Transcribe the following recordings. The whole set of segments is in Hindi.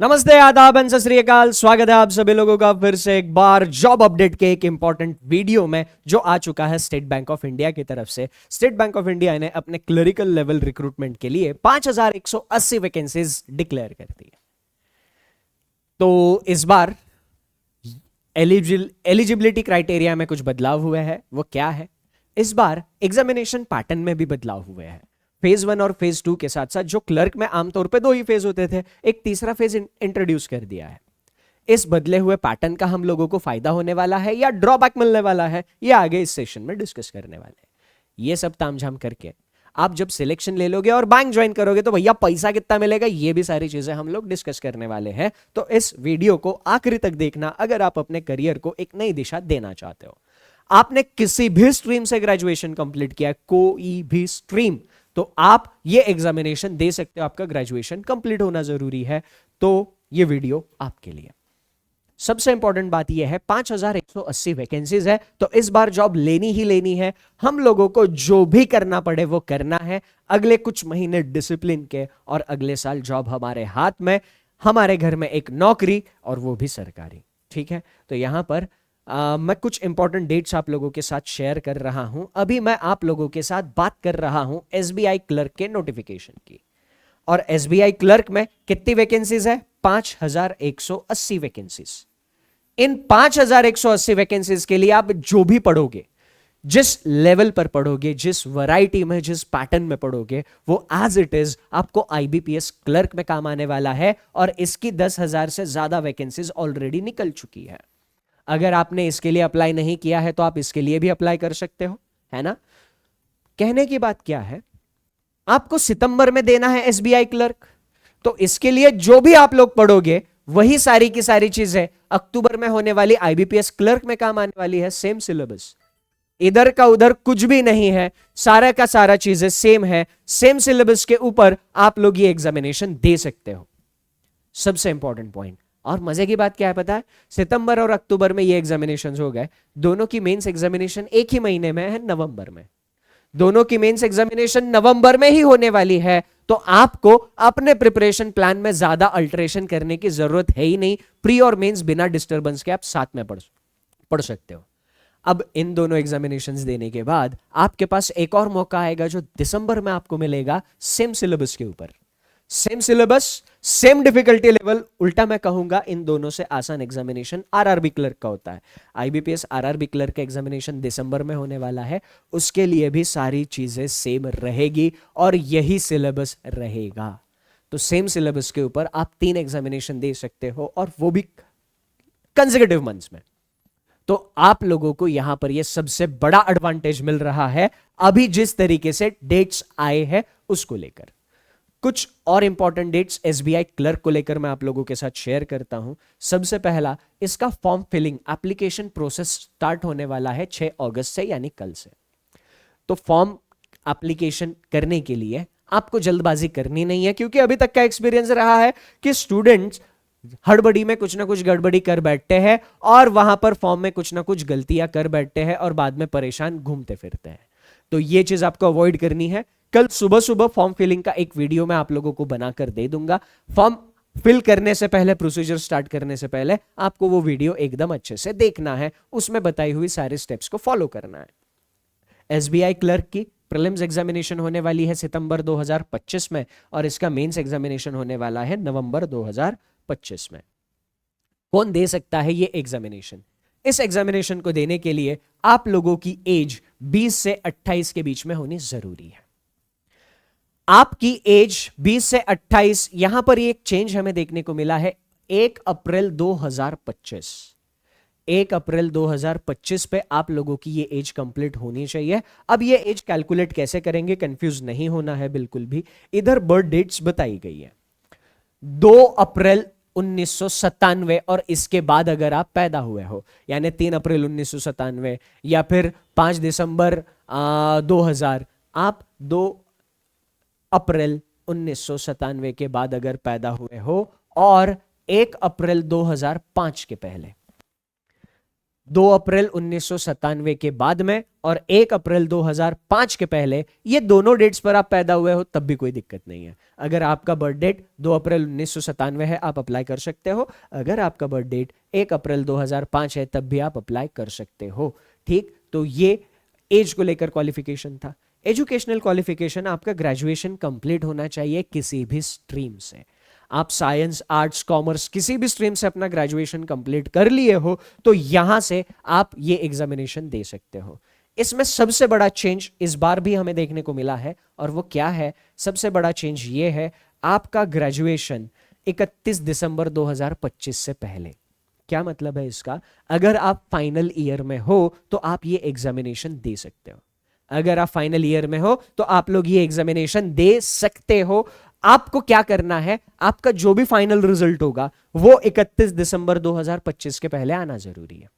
नमस्ते, आदाब एंड सत श्री अकाल। स्वागत है आप सभी लोगों का फिर से एक बार जॉब अपडेट के एक इंपॉर्टेंट वीडियो में जो आ चुका है स्टेट बैंक ऑफ इंडिया की तरफ से। स्टेट बैंक ऑफ इंडिया ने अपने क्लरिकल लेवल रिक्रूटमेंट के लिए 5180 वैकेंसीज डिक्लेयर कर दी है। तो इस बार एलिजिबिलिटी क्राइटेरिया में कुछ बदलाव हुए हैं। वो क्या है? इस बार एग्जामिनेशन पैटर्न में भी बदलाव हुए हैं। फेज 1 और फेज 2 के साथ साथ जो क्लर्क में आमतौर पे 2 ही फेज होते थे, एक तीसरा फेज इंट्रोड्यूस कर दिया है। इस बदले हुए पैटर्न का हम लोगों को फायदा होने वाला है या ड्रॉबैक मिलने वाला है, ये आगे इस सेशन में डिस्कस करने वाले हैं। ये सब तामझाम करके आप जब सिलेक्शन ले लोगे और बैंक ज्वाइन करोगे तो भैया पैसा कितना मिलेगा, ये भी सारी चीजें हम लोग डिस्कस करने वाले हैं। तो इस वीडियो को आखिरी तक देखना अगर आप अपने करियर को एक नई दिशा देना चाहते हो। आपने किसी भी स्ट्रीम से ग्रेजुएशन कंप्लीट किया, कोई भी स्ट्रीम, तो आप ये एग्जामिनेशन दे सकते हो। आपका ग्रेजुएशन कंप्लीट होना जरूरी है। तो ये वीडियो आपके लिए। सबसे इंपॉर्टेंट बात यह है 5180 वैकेंसीज है, तो इस बार जॉब लेनी ही लेनी है। हम लोगों को जो भी करना पड़े वो करना है। अगले कुछ महीने डिसिप्लिन के और अगले साल जॉब हमारे हाथ में, हमारे घर में एक नौकरी, और वो भी सरकारी। ठीक है, तो यहां पर मैं कुछ इंपॉर्टेंट डेट्स आप लोगों के साथ शेयर कर रहा हूं। अभी मैं आप लोगों के साथ बात कर रहा हूं एसबीआई क्लर्क के नोटिफिकेशन की। और एसबीआई क्लर्क में कितनी वैकेंसीज है? 5180 वैकेंसीज। इन 5180 वैकेंसीज के लिए आप जो भी पढ़ोगे, जिस लेवल पर पढ़ोगे, जिस वैरायटी में, जिस पैटर्न में पढ़ोगे, वो एज इट इज आपको आईबीपीएस क्लर्क में काम आने वाला है। और इसकी 10,000 से ज्यादा वैकेंसीज ऑलरेडी निकल चुकी है। अगर आपने इसके लिए अप्लाई नहीं किया है तो आप इसके लिए भी अप्लाई कर सकते हो, है ना? कहने की बात क्या है, आपको सितंबर में देना है एसबीआई क्लर्क, तो इसके लिए जो भी आप लोग पढ़ोगे वही सारी की सारी चीजें अक्टूबर में होने वाली आईबीपीएस क्लर्क में काम आने वाली है। सेम सिलेबस, इधर का उधर कुछ भी नहीं है, सारा का सारा चीजें सेम है। सेम सिलेबस के ऊपर आप लोग ये एग्जामिनेशन दे सकते हो। सबसे इंपॉर्टेंट पॉइंट। और मजे की बात क्या है पता है? सितंबर और अक्टूबर में ये एग्जामिनेशन हो गए, दोनों की मेंस एग्जामिनेशन एक ही महीने में है, नवंबर में। दोनों की मेंस एग्जामिनेशन नवंबर में ही होने वाली है। तो आपको अपने प्रिपरेशन प्लान में ज्यादा अल्टरेशन करने की जरूरत है ही नहीं। प्री और मेंस बिना डिस्टर्बेंस के आप साथ में पढ़ सकते हो। अब इन दोनों एग्जामिनेशंस देने के बाद आपके पास एक और मौका आएगा जो दिसंबर में आपको मिलेगा, सेम सिलेबस के ऊपर। Same syllabus, same difficulty level, उल्टा मैं कहूंगा इन दोनों से आसान एग्जामिनेशन आरआरबी क्लर्क का होता है। आईबीपीएस आरआरबी क्लर्क का एग्जामिनेशन दिसंबर में होने वाला है। उसके लिए भी सारी चीजें सेम रहेगी और यही सिलेबस रहेगा। तो सेम सिलेबस के ऊपर आप 3 एग्जामिनेशन दे सकते हो, और वो भी कंसेक्यूटिव मंथ्स में। तो आप लोगों को यहां पर यह सबसे बड़ा एडवांटेज मिल रहा है अभी जिस तरीके से डेट्स आए हैं उसको लेकर। कुछ और इंपॉर्टेंट डेट्स एसबीआई क्लर्क को लेकर मैं आप लोगों के साथ शेयर करता हूं। सबसे पहला, इसका form filling application process start होने वाला है 6 अगस्त से, यानी कल से। तो फॉर्म एप्लीकेशन करने के लिए आपको जल्दबाजी करनी नहीं है, क्योंकि अभी तक का एक्सपीरियंस रहा है कि स्टूडेंट्स हड़बड़ी में कुछ ना कुछ गड़बड़ी कर बैठते हैं और वहां पर फॉर्म में कुछ ना कुछ गलतियां कर बैठते हैं और बाद में परेशान घूमते फिरते हैं। तो ये चीज आपको अवॉइड करनी है। कल सुबह सुबह फॉर्म फिलिंग का एक वीडियो मैं आप लोगों को बनाकर दे दूंगा। फॉर्म फिल करने से पहले, प्रोसीजर स्टार्ट करने से पहले आपको वो वीडियो एकदम अच्छे से देखना है, उसमें बताई हुई सारे स्टेप्स को फॉलो करना है। एसबीआई क्लर्क की प्रीलिम्स एग्जामिनेशन होने वाली है सितंबर 2025 में, और इसका मेंस एग्जामिनेशन होने वाला है नवंबर 2025 में। कौन दे सकता है ये एग्जामिनेशन? इस एग्जामिनेशन को देने के लिए आप लोगों की एज 20 से 28 के बीच में होनी जरूरी है। आपकी एज 20 से 28, यहां पर एक चेंज हमें देखने को मिला है 1 अप्रैल 2025। 1 अप्रैल 2025 पे आप लोगों की ये एज कंप्लीट होनी चाहिए। अब ये एज कैलकुलेट कैसे करेंगे, कंफ्यूज नहीं होना है बिल्कुल भी। इधर बर्थ डेट्स बताई गई है 2 अप्रैल 1997, और इसके बाद अगर आप पैदा हुए हो, यानी 3 अप्रैल 1997 या फिर 5 दिसंबर 2000, आप 2 अप्रैल 1997 के बाद अगर पैदा हुए हो और 1 अप्रैल 2005 के पहले, 2 अप्रैल 1997 के बाद में और 1 अप्रैल 2005 के पहले, ये दोनों डेट्स पर आप पैदा हुए हो तब भी कोई दिक्कत नहीं है। अगर आपका बर्थ डेट 2 अप्रैल 1997 है आप अप्लाई कर सकते हो, अगर आपका बर्थ डेट 1 अप्रैल 2005 है तब भी आप अप्लाई कर सकते हो। ठीक, तो ये एज को लेकर क्वालिफिकेशन था। एजुकेशनल क्वालिफिकेशन, आपका ग्रेजुएशन कंप्लीट होना चाहिए किसी भी स्ट्रीम से। आप साइंस, आर्ट्स, कॉमर्स किसी भी स्ट्रीम से अपना ग्रेजुएशन कंप्लीट कर लिए हो तो यहां से आप ये एग्जामिनेशन दे सकते हो। इसमें सबसे बड़ा चेंज इस बार भी हमें देखने को मिला है, और वो क्या है? सबसे बड़ा चेंज ये है, आपका ग्रेजुएशन 31 दिसंबर 2025 से पहले। क्या मतलब है इसका? अगर आप फाइनल ईयर में हो तो आप ये एग्जामिनेशन दे सकते हो। अगर आप फाइनल ईयर में हो तो आप लोग ये एग्जामिनेशन दे सकते हो। आपको क्या करना है, आपका जो भी फाइनल रिजल्ट होगा वो 31 दिसंबर 2025 के पहले आना जरूरी है।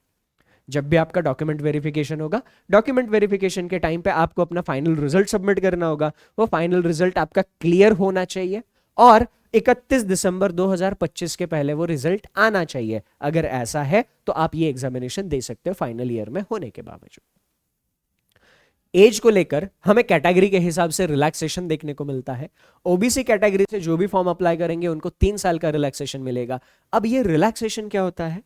जब भी आपका डॉक्यूमेंट वेरिफिकेशन होगा, डॉक्यूमेंट वेरिफिकेशन के टाइम पे आपको अपना फाइनल रिजल्ट सबमिट करना होगा। वो फाइनल रिजल्ट आपका क्लियर होना चाहिए और 31 दिसंबर 2025 के पहले वो रिजल्ट आना चाहिए। अगर ऐसा है तो आप ये एग्जामिनेशन दे सकते हो फाइनल ईयर में होने के बावजूद। एज को लेकर हमें कैटेगरी के हिसाब से रिलैक्सेशन देखने को मिलता है। ओबीसी कैटेगरी से जो भी फॉर्म अप्लाई करेंगे उनको 3 साल का रिलैक्सेशन मिलेगा। अब ये रिलैक्सेशन क्या होता है?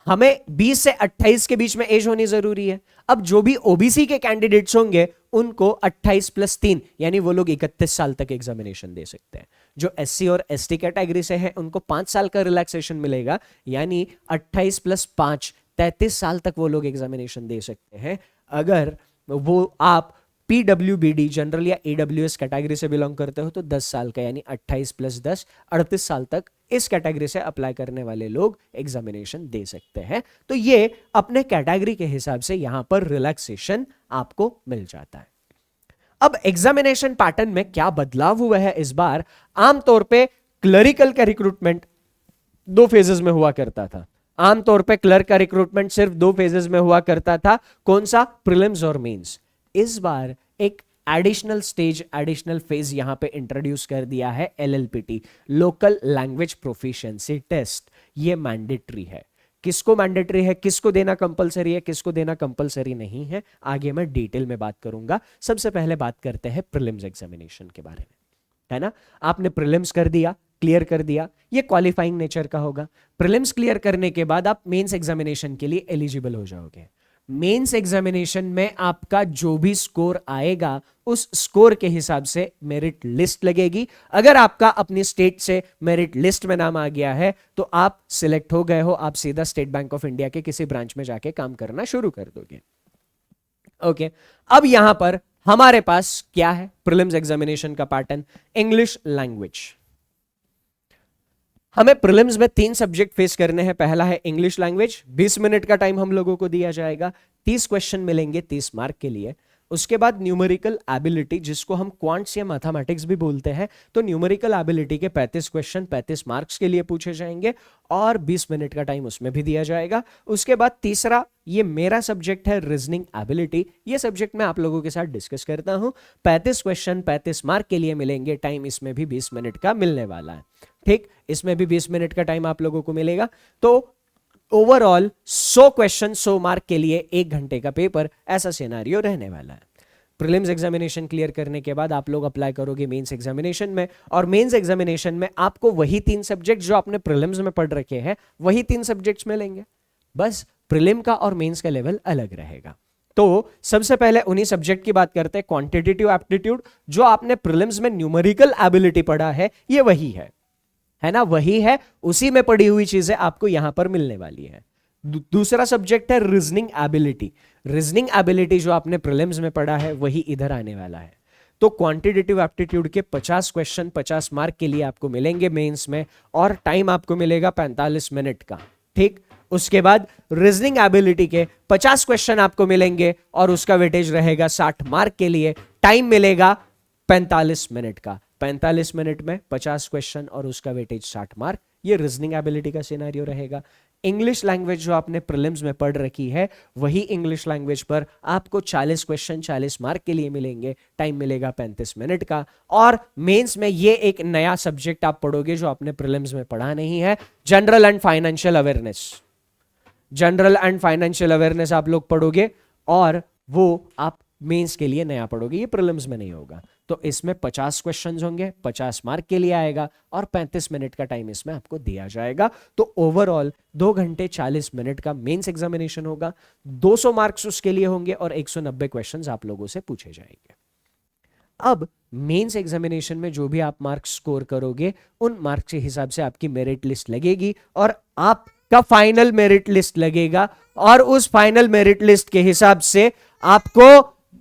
हमें 20 से 28 के बीच में एज होनी जरूरी है। अब जो भी ओबीसी के कैंडिडेट्स होंगे उनको 28 + 3 यानी वो लोग 31 साल तक एग्जामिनेशन दे सकते हैं। जो एससी और एसटी कैटेगरी से है उनको 5 साल का रिलैक्सेशन मिलेगा, यानी 28 + 5 33 साल तक वो लोग एग्जामिनेशन दे सकते हैं। अगर वो आप पीडब्ल्यूबीडी जनरल या ईडब्ल्यूएस कैटेगरी से बिलोंग करते हो तो 10 साल का, यानी 28 + 10 38 साल तक इस कैटेगरी से अप्लाई करने वाले लोग एग्जामिनेशन दे सकते हैं। तो ये अपने कैटेगरी के हिसाब से यहां पर रिलैक्सेशन आपको मिल जाता है। अब एग्जामिनेशन पैटर्न में क्या बदलाव हुआ है इस बार? आमतौर पे क्लरिकल का रिक्रूटमेंट 2 फेजेस में हुआ करता था। आमतौर पे क्लर्क का रिक्रूटमेंट सिर्फ 2 फेजेस में हुआ करता था। कौन सा? प्रीलिम्स और मेंस। इस बार एक एडिशनल स्टेज, एडिशनल फेज यहां पे इंट्रोड्यूस कर दिया है, LLPT, local language proficiency test. ये मैंडेटरी है। किसको मैंडेटरी है, किसको देना कंपलसरी है, किसको देना कंपलसरी नहीं है, आगे मैं डिटेल में बात करूंगा। सबसे पहले बात करते हैं प्रीलिम्स एग्जामिनेशन के बारे में, है ना। आपने प्रीलिम्स कर दिया, क्लियर कर दिया, ये क्वालिफाइंग नेचर का होगा। प्रीलिम्स क्लियर करने के बाद आप मेंस एग्जामिनेशन के लिए एलिजिबल हो जाओगे। मेंस एग्जामिनेशन में आपका जो भी स्कोर आएगा उस स्कोर के हिसाब से मेरिट लिस्ट लगेगी। अगर आपका अपनी स्टेट से मेरिट लिस्ट में नाम आ गया है तो आप सिलेक्ट हो गए हो, आप सीधा स्टेट बैंक ऑफ इंडिया के किसी ब्रांच में जाके काम करना शुरू कर दोगे। ओके, अब यहां पर हमारे पास क्या है? प्रीलिम्स एग्जामिनेशन का पैटर्न, इंग्लिश लैंग्वेज। हमें प्रीलिम्स में 3 सब्जेक्ट फेस करने हैं। पहला है इंग्लिश लैंग्वेज, 20 मिनट का टाइम हम लोगों को दिया जाएगा, 30 क्वेश्चन मिलेंगे 30 मार्क के लिए। उसके बाद न्यूमेरिकल एबिलिटी, जिसको हम क्वांट्स या मैथमेटिक्स भी बोलते हैं, तो न्यूमेरिकल एबिलिटी के 35 क्वेश्चन 35 मार्क्स के लिए पूछे जाएंगे और 20 मिनट का टाइम उसमें भी दिया जाएगा। उसके बाद तीसरा, ये मेरा सब्जेक्ट है रीजनिंग एबिलिटी। ये सब्जेक्ट मैं आप लोगों के साथ डिस्कस करता हूं। 35 क्वेश्चन 35 मार्क के लिए मिलेंगे, टाइम इसमें भी 20 मिनट का मिलने वाला है। ठीक, इसमें भी 20 मिनट का टाइम आप लोगों को मिलेगा। तो ओवरऑल 100 क्वेश्चन 100 मार्क के लिए 1 घंटे का पेपर, ऐसा सिनेरियो रहने वाला है। प्रीलिम्स एग्जामिनेशन क्लियर करने के बाद आप लोग अप्लाई करोगे मेंस एग्जामिनेशन में, और मेंस एग्जामिनेशन में आपको वही 3 सब्जेक्ट जो आपने प्रीलिम्स में पढ़ रखे हैं वही 3 सब्जेक्ट्स मिलेंगे। बस प्रीलिम का और मेंस का लेवल अलग रहेगा। तो सबसे पहले उन्हीं सब्जेक्ट की बात करते हैं। क्वांटिटेटिव एप्टीट्यूड, जो आपने प्रीलिम्स में न्यूमेरिकल एबिलिटी पढ़ा है, ये वही है ना, वही है। उसी में पढ़ी हुई चीजें आपको यहां पर मिलने वाली है। दूसरा सब्जेक्ट है रीजनिंग एबिलिटी। रीजनिंग एबिलिटी जो आपने प्रीलिम्स में पढ़ा है वही इधर आने वाला है। तो क्वांटिटेटिव एप्टीट्यूड के 50 क्वेश्चन 50 मार्क के लिए आपको मिलेंगे मेंस में, और टाइम आपको मिलेगा 45 मिनट का। ठीक, उसके बाद रीजनिंग एबिलिटी के 50 क्वेश्चन आपको मिलेंगे और उसका वेटेज रहेगा 60 मार्क के लिए, टाइम मिलेगा 45 मिनट का। 45 मिनट में 50 क्वेश्चन और उसका वेटेज 60 मार्क, ये रीजनिंग एबिलिटी का सिनेरियो रहेगा। इंग्लिश लैंग्वेज जो आपने प्रीलिम्स में पढ़ रखी है वही इंग्लिश लैंग्वेज पर आपको 40 क्वेश्चन 40 मार्क के लिए मिलेंगे, टाइम मिलेगा 35 मिनट का। और मेंस में ये एक नया सब्जेक्ट आप पढ़ोगे जो आपने प्रीलिम्स में पढ़ा नहीं है, general and financial awareness. General and financial awareness आप लोग पढ़ोगे और वो आप मेंस के लिए नया पढ़ोगे, ये प्रीलिम्स में नहीं होगा। तो इसमें 50 क्वेश्चंस होंगे, 50 मार्क के लिए आएगा और 35 मिनट का टाइम इसमें आपको दिया जाएगा। तो ओवरऑल 2 घंटे 40 मिनट का मेंस एग्जामिनेशन होगा, 200 मार्क्स उसके लिए होंगे और 190 क्वेश्चंस आप लोगों से पूछे जाएंगे। अब मेंस एग्जामिनेशन में जो भी आप मार्क्स स्कोर करोगे उन मार्क्स के हिसाब से आपकी मेरिट लिस्ट लगेगी और आपका फाइनल मेरिट लिस्ट लगेगा और उस फाइनल मेरिट लिस्ट के हिसाब से आपको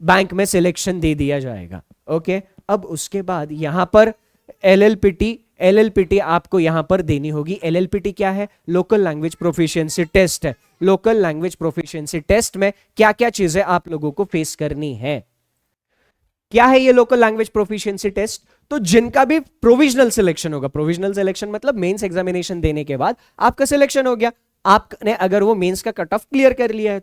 बैंक में सिलेक्शन दे दिया जाएगा। ओके, अब उसके बाद यहां पर एलएलपीटी आपको यहां पर देनी होगी। एलएलपीटी क्या है? लोकल लैंग्वेज प्रोफिशिएंसी टेस्ट है। लोकल लैंग्वेज प्रोफिशिएंसी टेस्ट में क्या क्या चीजें आप लोगों को फेस करनी है? क्या है ये लोकल लैंग्वेज प्रोफिशिएंसी टेस्ट? तो जिनका भी प्रोविजनल सिलेक्शन होगा, प्रोविजनल सिलेक्शन मतलब मेंस एग्जामिनेशन देने के बाद आपका सिलेक्शन हो गया, आपने अगर वो मेंस का कट ऑफ क्लियर कर लिया है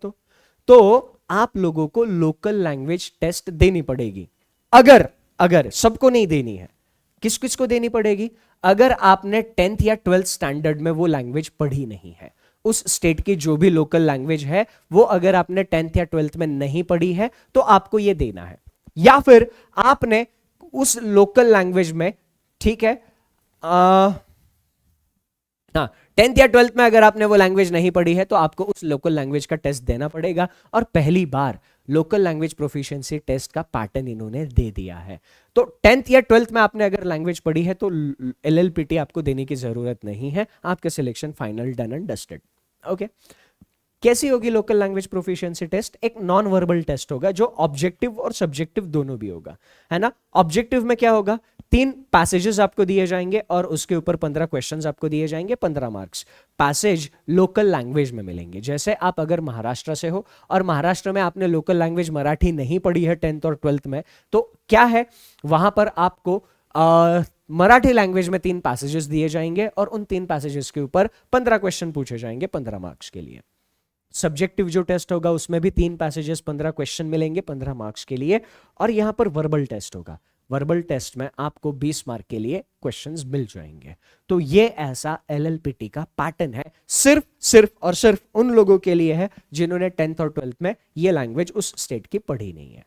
तो आप लोगों को लोकल लैंग्वेज टेस्ट देनी पड़ेगी। अगर सबको नहीं देनी है, किस किस को देनी पड़ेगी? अगर आपने 10th या 12th स्टैंडर्ड में वो लैंग्वेज पढ़ी नहीं है, उस स्टेट की जो भी लोकल लैंग्वेज है वो अगर आपने 10th या 12th में नहीं पढ़ी है तो आपको ये देना है। या फिर आपने उस लोकल लैंग्वेज में, ठीक है, हाँ, 10th या 12th में अगर आपने वो लैंग्वेज नहीं पढ़ी है तो आपको उस लोकल लैंग्वेज का टेस्ट देना पड़ेगा। और पहली बार लोकल लैंग्वेज प्रोफिशिएंसी टेस्ट का पैटर्न इन्होंने दे दिया है। तो 10th या 12th में आपने अगर लैंग्वेज पढ़ी है तो एलएलपीटी आपको देने की जरूरत नहीं है, आपका selection final, done and dusted. Okay, कैसी होगी लोकल लैंग्वेज प्रोफिशिएंसी टेस्ट? एक नॉन वर्बल टेस्ट होगा जो ऑब्जेक्टिव और सब्जेक्टिव दोनों भी होगा, है ना। ऑब्जेक्टिव में क्या होगा? 3 पैसेजेस आपको दिए जाएंगे और उसके ऊपर 15 क्वेश्चंस आपको दिए जाएंगे, 15 मार्क्स। पैसेज लोकल लैंग्वेज में मिलेंगे। जैसे आप अगर महाराष्ट्र से हो और महाराष्ट्र में आपने लोकल लैंग्वेज मराठी नहीं पढ़ी है 10th और 12th में, तो क्या है, वहां पर आपको मराठी लैंग्वेज में 3 पैसेजेस दिए जाएंगे और उन 3 पैसेजेस के ऊपर 15 क्वेश्चन पूछे जाएंगे 15 मार्क्स के लिए। सब्जेक्टिव जो टेस्ट होगा उसमें भी 3 पैसेजेस, 15 क्वेश्चन मिलेंगे 15 मार्क्स के लिए। और यहां पर वर्बल टेस्ट होगा। वर्बल टेस्ट में आपको 20 मार्क के लिए क्वेश्चंस मिल जाएंगे। तो ये ऐसा एलएलपीटी का पैटर्न है, सिर्फ उन लोगों के लिए है जिन्होंने 10th और 12th में ये लैंग्वेज उस स्टेट की पढ़ी नहीं है।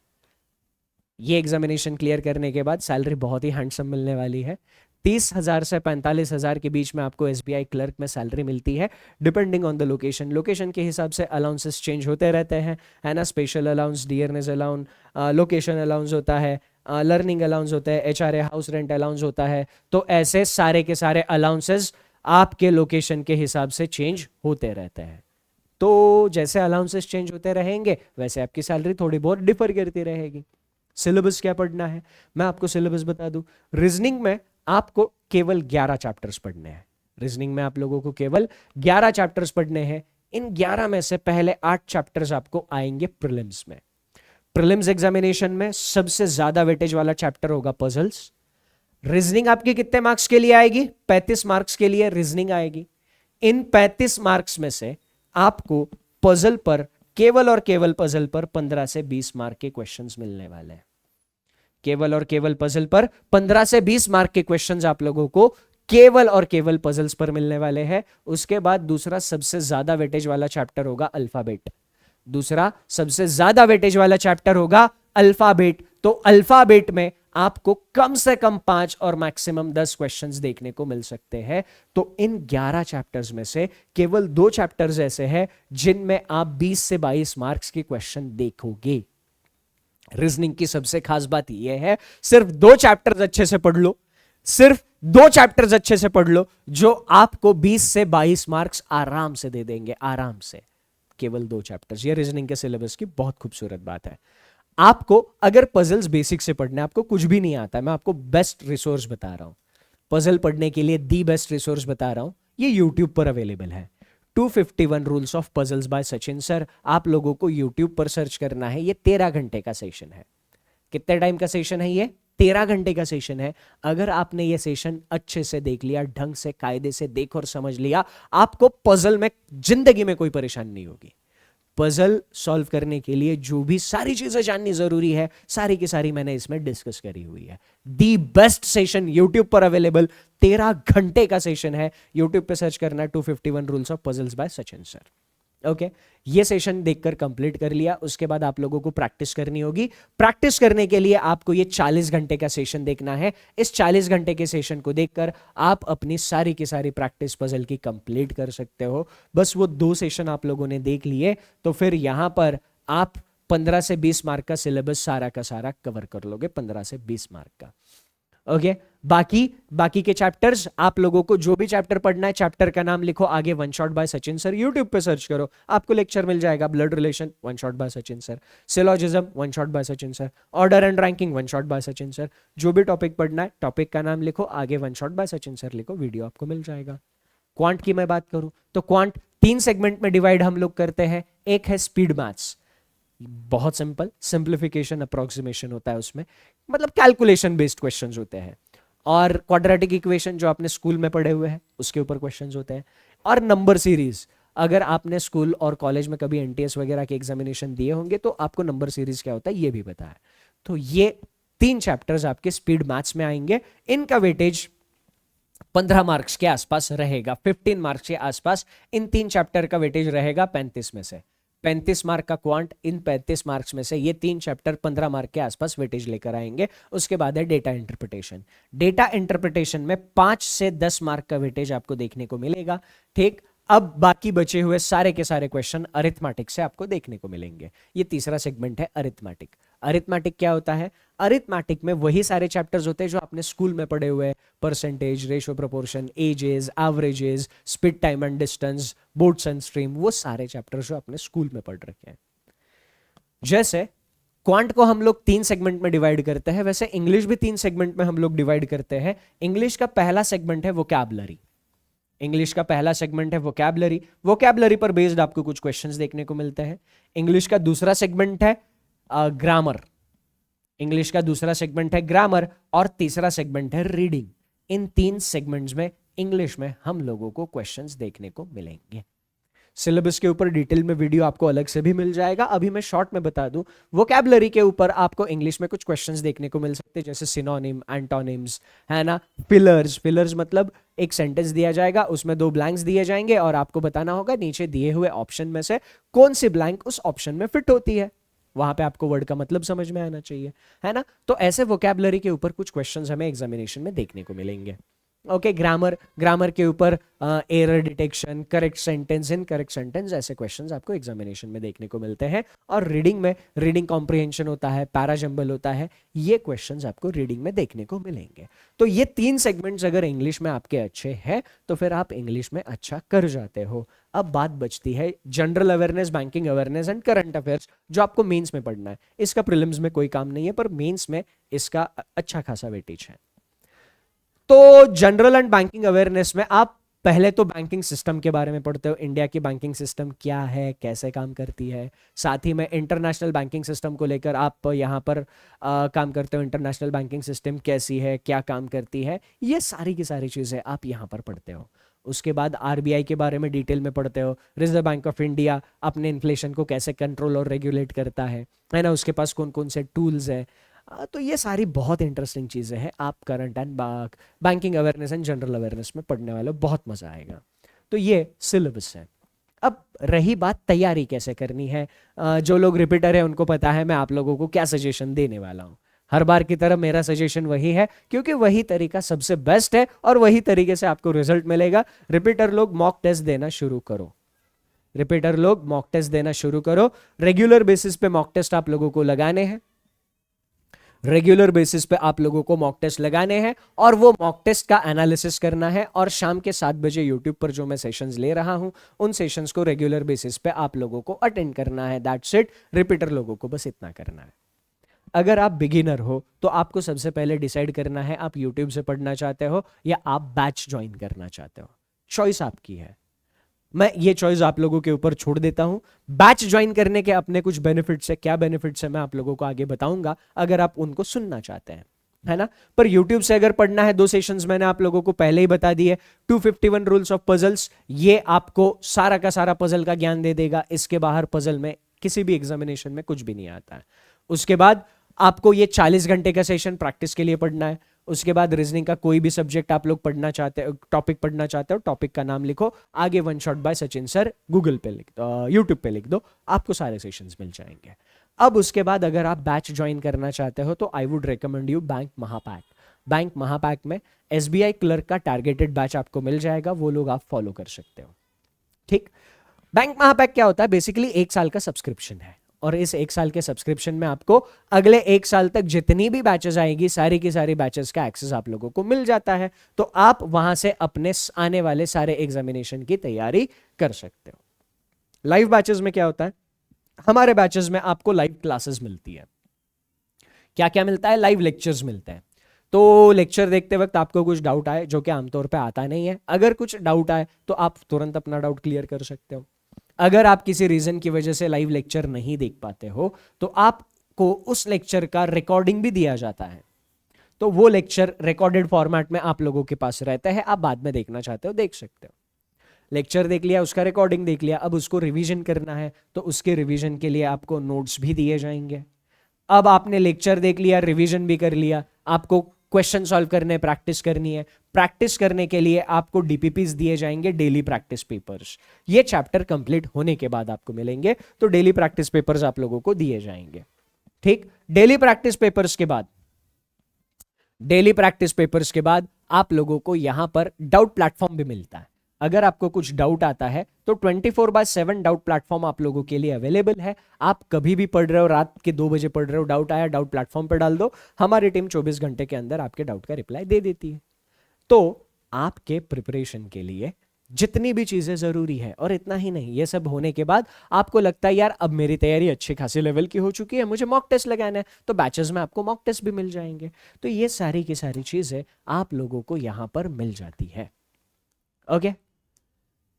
ये एग्जामिनेशन क्लियर करने के बाद सैलरी बहुत ही हैंडसम मिलने वाली है। 30,000 से 45,000 के बीच में आपको एसबीआई क्लर्क में सैलरी मिलती है, depending on the location. Location के हिसाब से अलाउंसेस चेंज होते रहते हैं, है ना। Special allowance, dearness allowance, location allowance होता है, लर्निंग अलाउंस होता है, एचआरए हाउस रेंट अलाउंस होता है। तो ऐसे सारे के सारे अलाउंसेस आपके लोकेशन के हिसाब से चेंज होते रहते हैं। तो जैसे अलाउंसेस चेंज होते रहेंगे वैसे आपकी सैलरी थोड़ी बहुत डिफर करती रहेगी। सिलेबस क्या पढ़ना है, मैं आपको सिलेबस बता दूं। रीजनिंग में आपको केवल 11 चैप्टर्स पढ़ने हैं। रीजनिंग में आप लोगों को केवल 11 चैप्टर्स पढ़ने हैं। इन 11 में से पहले 8 चैप्टर्स आपको आएंगे प्रीलिम्स में। प्रीलिम्स एग्जामिनेशन में सबसे ज्यादा वेटेज वाला चैप्टर होगा पजल्स। रीजनिंग आपकी कितने मार्क्स के लिए आएगी? 35 मार्क्स के लिए रीजनिंग आएगी। इन 35 मार्क्स में से आपको पजल पर, केवल और केवल पजल पर 15 से 20 मार्क के क्वेश्चंस मिलने वाले हैं। केवल और केवल पजल पर 15 से 20 मार्क के क्वेश्चंस आप लोगों को केवल और केवल पजल्स पर मिलने वाले हैं। उसके बाद दूसरा सबसे ज्यादा वेटेज वाला चैप्टर होगा अल्फाबेट। दूसरा सबसे ज्यादा वेटेज वाला चैप्टर होगा अल्फाबेट। तो अल्फाबेट में आपको कम से कम 5 और मैक्सिमम 10 क्वेश्चंस देखने को मिल सकते हैं। तो इन 11 चैप्टर्स में से केवल 2 चैप्टर्स ऐसे हैं जिनमें आप 20 से 22 मार्क्स के क्वेश्चन देखोगे। रीजनिंग की सबसे खास बात यह है, सिर्फ 2 चैप्टर्स अच्छे से पढ़ लो, सिर्फ 2 चैप्टर्स अच्छे से पढ़ लो जो आपको 20 से 22 मार्क्स आराम से दे देंगे, आराम से। केवल 2 चैप्टर्स, ये रीजनिंग के सिलेबस की बहुत खूबसूरत बात है। आपको अगर पजल्स बेसिक से पढ़ना है, आपको कुछ भी नहीं आता, मैं आपको बेस्ट रिसोर्स बता रहा हूं। पजल पढ़ने के लिए दी बेस्ट रिसोर्स बता रहा हूं, ये यूट्यूब पर अवेलेबल है। 251 rules of puzzles by Sachin sir. आप लोगों को यूट्यूब पर सर्च करना है। ये 13 घंटे का सेशन है। कितने टाइम का सेशन है ये? 13 घंटे का सेशन है। अगर आपने ये सेशन अच्छे से देख लिया, ढंग से कायदे से देख और समझ लिया, आपको पजल में जिंदगी में कोई परेशानी नहीं होगी। पजल सॉल्व करने के लिए जो भी सारी चीजें जाननी जरूरी है, सारी की सारी मैंने इसमें डिस्कस करी हुई है। दी बेस्ट सेशन यूट्यूब पर अवेलेबल, 13 घंटे का सेशन है। यूट्यूब पे सर्च करना 251 rules of puzzles by Sachin sir. Okay ये सेशन देखकर कंप्लीट कर लिया, उसके बाद आप लोगों को प्रैक्टिस करनी होगी। प्रैक्टिस करने के लिए आपको ये 40 घंटे का सेशन देखना है। इस 40 घंटे के सेशन को देखकर आप अपनी सारी की सारी प्रैक्टिस पजल की कंप्लीट कर सकते हो। बस वो 2 सेशन आप लोगों ने देख लिए तो फिर यहां पर आप 15 से 20 मार्क का सिलेबस सारा का सारा कवर कर लोगे, 15 से 20 मार्क का। ओके बाकी के चैप्टर्स आप लोगों को जो भी चैप्टर पढ़ना है, चैप्टर का नाम लिखो आगे one shot bye Sachin sir, YouTube पे सर्च करो आपको लेक्चर मिल जाएगा। Blood relation one shot bye Sachin sir, syllogism one shot bye Sachin sir, order and ranking one shot bye Sachin sir. जो भी टॉपिक पढ़ना है टॉपिक का नाम लिखो आगे one shot bye Sachin sir लिखो, वीडियो आपको मिल जाएगा। क्वांट की मैं बात करूं तो क्वांट 3 सेगमेंट में डिवाइड हम लोग करते हैं। एक है स्पीड मैथ्स, बहुत सिंपल, सिंप्लीफिकेशन अप्रोक्सीमेशन होता है उसमें, मतलब कैलकुलेशन बेस्ड क्वेश्चंस होते हैं। और क्वाड्रेटिक इक्वेशन जो आपने स्कूल में पढ़े हुए हैं उसके ऊपर क्वेश्चंस होते हैं। और नंबर सीरीज, अगर आपने स्कूल और कॉलेज में कभी एनटीएस वगैरह के एग्जामिनेशन दिए होंगे तो आपको नंबर सीरीज क्या होता है ये भी पता है। तो ये 3 चैप्टर्स आपके स्पीड मैथ्स में आएंगे। इनका वेटेज 15 मार्क्स के आसपास रहेगा, 15 मार्क्स के आसपास इन 3 चैप्टर का वेटेज रहेगा 35 में से। 35 मार्क का क्वांट, इन 35 मार्क्स में से ये 3 चैप्टर 15 मार्क के आसपास वेटेज लेकर आएंगे। उसके बाद है डेटा इंटरप्रिटेशन। डेटा इंटरप्रिटेशन में 5 से 10 मार्क का वेटेज आपको देखने को मिलेगा। ठीक, अब बाकी बचे हुए सारे के सारे क्वेश्चन अरिथमेटिक से आपको देखने को मिलेंगे। ये तीसरा सेगमेंट है अरिथमेटिक। अरिथमेटिक क्या होता है? अरिथमेटिक में वही सारे चैप्टर्स होते हैं जो आपने स्कूल में पढ़े हुए हैं, percentage, ratio proportion, ages, averages, speed, time and distance, boats and stream, वो सारे चैप्टर्स जो आपने स्कूल में पढ़ रखे हैं। जैसे क्वांट को हम लोग 3 सेगमेंट में डिवाइड करते हैं, वैसे इंग्लिश भी 3 सेगमेंट में हम लोग डिवाइड करते हैं। इंग्लिश का पहला सेगमेंट है वोकैबुलरी। इंग्लिश का पहला सेगमेंट है वोकैबुलरी। वोकैबुलरी पर बेस्ड आपको कुछ क्वेश्चंस देखने को मिलते हैं। इंग्लिश का दूसरा सेगमेंट है ग्रामर। इंग्लिश का दूसरा सेगमेंट है ग्रामर और तीसरा सेगमेंट है रीडिंग। इन 3 सेगमेंट्स में इंग्लिश में हम लोगों को क्वेश्चंस देखने को मिलेंगे। सिलेबस के ऊपर डिटेल में वीडियो आपको अलग से भी मिल जाएगा। अभी मैं शॉर्ट में बता दूं, वोकैबुलरी के ऊपर आपको इंग्लिश में कुछ क्वेश्चंस देखने को मिल सकते हैं, जैसे सिनोनिम, एंटोनिम्स, है ना, फिलर्स। फिलर्स मतलब एक सेंटेंस दिया जाएगा, उसमें 2 ब्लैंक्स दिए जाएंगे और आपको बताना होगा नीचे दिए हुए ऑप्शन में से कौन सी ब्लैंक उस ऑप्शन में फिट होती है। वहां पे आपको वर्ड का मतलब समझ में आना चाहिए, है ना। तो ऐसे वोकैबुलरी के ऊपर कुछ क्वेश्चंस हमें एग्जामिनेशन में देखने को मिलेंगे। ओके, ग्रामर के ऊपर error detection, correct sentence, incorrect sentence, ऐसे क्वेश्चंस आपको एग्जामिनेशन में देखने को मिलते हैं। और रीडिंग में रीडिंग कॉम्प्रिहेंशन होता है, पैराजंबल होता है, ये क्वेश्चंस आपको रीडिंग में देखने को मिलेंगे। तो ये 3 सेगमेंट्स अगर इंग्लिश में आपके अच्छे हैं तो फिर आप इंग्लिश में अच्छा कर जाते हो। अब बात बचती है general awareness, banking awareness and current affairs, जो आपको मेंस में पढ़ना है। इसका प्रीलिम्स में कोई काम नहीं है, पर मेंस में इसका अच्छा खासा वेटेज है। तो जनरल एंड बैंकिंग अवेयरनेस में आप पहले तो बैंकिंग सिस्टम के बारे में पढ़ते हो, इंडिया की बैंकिंग सिस्टम क्या है, कैसे काम करती है। साथ ही में इंटरनेशनल बैंकिंग सिस्टम को लेकर आप यहाँ पर काम करते हो, इंटरनेशनल बैंकिंग सिस्टम कैसी है, क्या काम करती है, ये सारी की सारी चीज़ें आप यहाँ पर पढ़ते हो। उसके बाद आरबीआई के बारे में डिटेल में पढ़ते हो, रिजर्व बैंक ऑफ इंडिया अपने इन्फ्लेशन को कैसे कंट्रोल और रेगुलेट करता है ना, उसके पास कौन कौन से टूल्स है। तो ये सारी बहुत इंटरेस्टिंग चीज़ें हैं, आप current and banking awareness and general awareness में पढ़ने वाले बहुत मज़ा आएगा। तो ये सिलेबस है। अब रही बात तैयारी कैसे करनी है, जो लोग रिपीटर है उनको पता है मैं आप लोगों को क्या सजेशन देने वाला हूँ। हर बार की तरह मेरा सजेशन वही है, क्योंकि वही तरीका सबसे बेस्ट है और वही तरीके से आपको रिजल्ट मिलेगा। रिपीटर लोग मॉक टेस्ट देना शुरू करो, रिपीटर लोग मॉक टेस्ट देना शुरू करो। रेगुलर बेसिस पे मॉक टेस्ट आप लोगों को लगाने हैं, रेगुलर बेसिस पे आप लोगों को मॉक टेस्ट लगाने हैं और वो मॉक टेस्ट का एनालिसिस करना है। और शाम के 7 बजे यूट्यूब पर जो मैं सेशंस ले रहा हूं, उन सेशंस को रेगुलर बेसिस पे आप लोगों को अटेंड करना है। That's it. रिपीटर लोगों को बस इतना करना है। अगर आप बिगिनर हो तो आपको सबसे पहले डिसाइड करना है आप यूट्यूब से पढ़ना चाहते हो या आप बैच ज्वाइन करना चाहते हो। चॉइस आपकी है, मैं ये चॉइस आप लोगों के ऊपर छोड़ देता हूं। बैच ज्वाइन करने के अपने कुछ बेनिफिट्स है, क्या बेनिफिट्स है मैं आप लोगों को आगे बताऊंगा अगर आप उनको सुनना चाहते हैं, है ना। पर YouTube से अगर पढ़ना है, 2 सेशंस मैंने आप लोगों को पहले ही बता दिए। 251 रूल्स ऑफ पजल्स, ये आपको सारा का सारा पजल का ज्ञान दे देगा। इसके बाहर पजल में किसी भी एग्जामिनेशन में कुछ भी नहीं आता है। उसके बाद आपको ये 40 घंटे का सेशन प्रैक्टिस के लिए पढ़ना है। उसके बाद रीजनिंग का कोई भी सब्जेक्ट आप लोग पढ़ना चाहते हो, टॉपिक पढ़ना चाहते हो, टॉपिक का नाम लिखो, आगे one shot bye Sachin sir Google पे लिख दो, यूट्यूब पे लिख दो, आपको सारे सेशंस मिल जाएंगे। अब उसके बाद अगर आप बैच ज्वाइन करना चाहते हो तो I would recommend you bank Mahapack. Bank Mahapack में एसबीआई क्लर्क का टारगेटेड बैच आपको मिल जाएगा, वो लोग आप फॉलो कर सकते हो। ठीक, बैंक महापैक क्या होता है? बेसिकली 1 साल का सब्सक्रिप्शन है, और इस 1 साल के सब्सक्रिप्शन में आपको अगले 1 साल तक जितनी भी बैचेस आएगी सारी की सारी बैचेस का एक्सेस आप लोगों को मिल जाता है, तो आप वहां से अपने आने वाले सारे एग्जामिनेशन की तैयारी कर सकते हो। लाइव बैचेस में क्या होता है? हमारे बैचेस में आपको लाइव क्लासेस मिलती है। क्या क्या मिलता है? लाइव लेक्चर्स मिलते हैं। तो लेक्चर देखते वक्त आपको कुछ डाउट आए, जो कि आमतौर पे आता नहीं है, अगर कुछ डाउट आए तो आप तुरंत अपना डाउट क्लियर कर सकते हो। अगर आप किसी रीजन की वजह से लाइव लेक्चर नहीं देख पाते हो तो आपको उस लेक्चर का रिकॉर्डिंग भी दिया जाता है, तो वो लेक्चर रिकॉर्डेड फॉर्मेट में आप लोगों के पास रहता है, आप बाद में देखना चाहते हो देख सकते हो। लेक्चर देख लिया, उसका रिकॉर्डिंग देख लिया, अब उसको रिवीजन करना है तो उसके रिवीजन के लिए आपको नोट्स भी दिए जाएंगे। अब आपने लेक्चर देख लिया, रिवीजन भी कर लिया, आपको क्वेश्चन सॉल्व करने प्रैक्टिस करनी है, प्रैक्टिस करने के लिए आपको डीपीपीस दिए जाएंगे, डेली प्रैक्टिस पेपर्स। ये चैप्टर कंप्लीट होने के बाद आपको मिलेंगे, तो डेली प्रैक्टिस पेपर्स आप लोगों को दिए जाएंगे। ठीक, डेली प्रैक्टिस पेपर्स के बाद, डेली प्रैक्टिस पेपर्स के बाद आप लोगों को यहां पर डाउट प्लेटफॉर्म भी मिलता है। अगर आपको कुछ डाउट आता है तो 24/7 डाउट प्लेटफॉर्म आप लोगों के लिए अवेलेबल है। आप कभी भी पढ़ रहे हो, रात के 2 बजे पढ़ रहे हो, डाउट आया, डाउट प्लेटफॉर्म पर डाल दो, हमारी टीम 24 घंटे के अंदर आपके डाउट का रिप्लाई दे देती है। तो आपके प्रिपरेशन के लिए जितनी भी चीजें जरूरी है, और इतना ही नहीं, ये सब होने के बाद आपको लगता है यार अब मेरी तैयारी अच्छे खासे लेवल की हो चुकी है, मुझे मॉक टेस्ट लगाना है, तो बैचेस में आपको मॉक टेस्ट भी मिल जाएंगे। तो ये सारी की सारी चीजें आप लोगों को यहां पर मिल जाती है। ओके,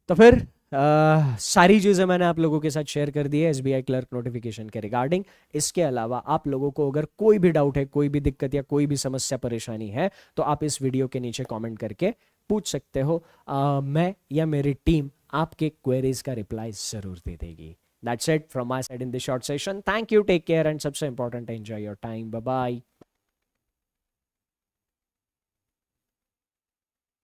तो फिर सारी चीज़ें मैंने आप लोगों के साथ शेयर कर दी है एसबीआई क्लर्क नोटिफिकेशन के रिगार्डिंग। इसके अलावा आप लोगों को अगर कोई भी डाउट है, कोई भी दिक्कत या कोई भी समस्या परेशानी है, तो आप इस वीडियो के नीचे कमेंट करके पूछ सकते हो। मैं या मेरी टीम आपके क्वेरीज का रिप्लाई जरूर दे देगी। That's it from my side in this short session. Thank you, take care, and सबसे important, enjoy your time. Bye bye.